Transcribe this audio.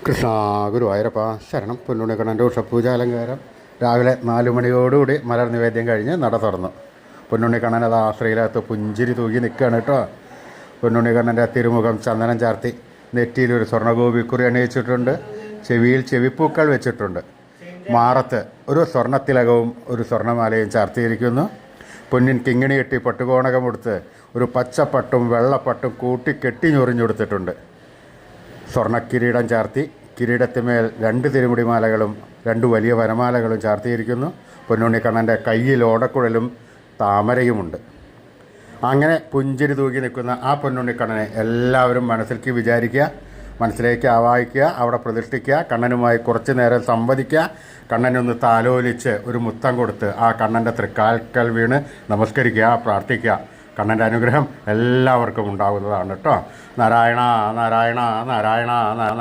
കൃഷ്ണ ഗുരുവായൂരപ്പ ശരണം. പൊന്നുണ്ണിക്കണ്ണൻ്റെ ഉഷപൂജ അലങ്കാരം രാവിലെ 4 മണിയോടുകൂടി മലർ നിവേദ്യം കഴിഞ്ഞ് നട തുറന്നു. പൊന്നുണ്ണിക്കണ്ണൻ അത് ആശ്രയിലകത്ത് പുഞ്ചിരി തൂകി നിൽക്കുകയാണ് കേട്ടോ. പൊന്നുണ്ണിക്കണ്ണൻ്റെ തിരുമുഖം ചന്ദനം ചാർത്തി, നെറ്റിയിലൊരു സ്വർണ്ണഗോപിക്കുറി അണിയിച്ചിട്ടുണ്ട്, ചെവിയിൽ ചെവിപ്പൂക്കൾ വെച്ചിട്ടുണ്ട്, മാറത്ത് ഒരു സ്വർണ്ണത്തിലകവും ഒരു സ്വർണ്ണമാലയും ചാർത്തിയിരിക്കുന്നു. പൊന്നിൻ കിങ്ങിണി കെട്ടി പട്ടുകോണകം കൊടുത്ത് ഒരു പച്ചപ്പട്ടും വെള്ളപ്പട്ടും കൂട്ടി കെട്ടി ഞൊറിഞ്ഞെടുത്തിട്ടുണ്ട്. സ്വർണ്ണക്കിരീടം ചാർത്തി കിരീടത്തിന്മേൽ 2 തിരുമുടിമാലകളും 2 വലിയ വനമാലകളും ചാർത്തിയിരിക്കുന്നു. പൊന്നുണ്ണിക്കണ്ണൻ്റെ കയ്യിൽ ഓടക്കുഴലും താമരയുമുണ്ട്. അങ്ങനെ പുഞ്ചിരി തൂക്കി നിൽക്കുന്ന ആ പൊന്നുണ്ണിക്കണ്ണനെ എല്ലാവരും മനസ്സിലേക്ക് വിചാരിക്കുക, മനസ്സിലേക്ക് ആവാഹിക്കുക, അവിടെ പ്രതിഷ്ഠിക്കുക, കണ്ണനുമായി കുറച്ച് നേരം സംവദിക്കുക, കണ്ണനൊന്ന് താലോലിച്ച് ഒരു മുത്തം കൊടുത്ത് ആ കണ്ണൻ്റെ തൃക്കാൽക്കൽ വീണ് നമസ്കരിക്കുക, പ്രാർത്ഥിക്കുക. കണ്ണൻ്റെ അനുഗ്രഹം എല്ലാവർക്കും ഉണ്ടാകുന്നതാണ് കേട്ടോ. നാരായണ നാരായണ നാരായണ നാരായണ.